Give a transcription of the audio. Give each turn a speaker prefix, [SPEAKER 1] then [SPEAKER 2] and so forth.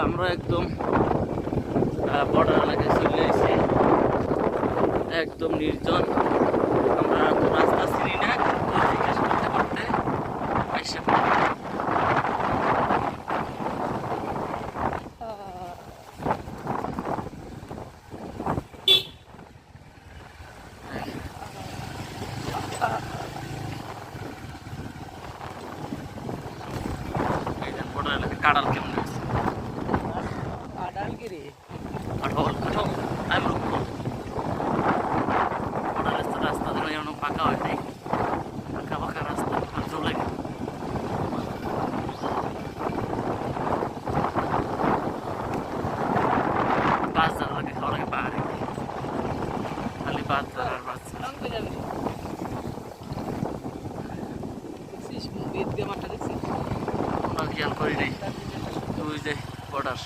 [SPEAKER 1] আমরা একদম বর্ডার এলাকায় চলে এসেছি, একদম নির্জন। আমরা তো রাস্তা চিনি না, জিজ্ঞেস করতে করতে আইসা পড়লাম। বর্ডার এলাকায় কাঁড়াল কেমন আছে? আমি রাস্তা যেন পাকা হয় নাই, পাকা পাকা রাস্তা চলে গেল। বাস যাওয়ার লাগে, খাওয়ার আগে পাহাড়ে খালি বাস যাওয়ার আর বাস আমরা খেয়াল করি নাই। ওই যে বর্ডার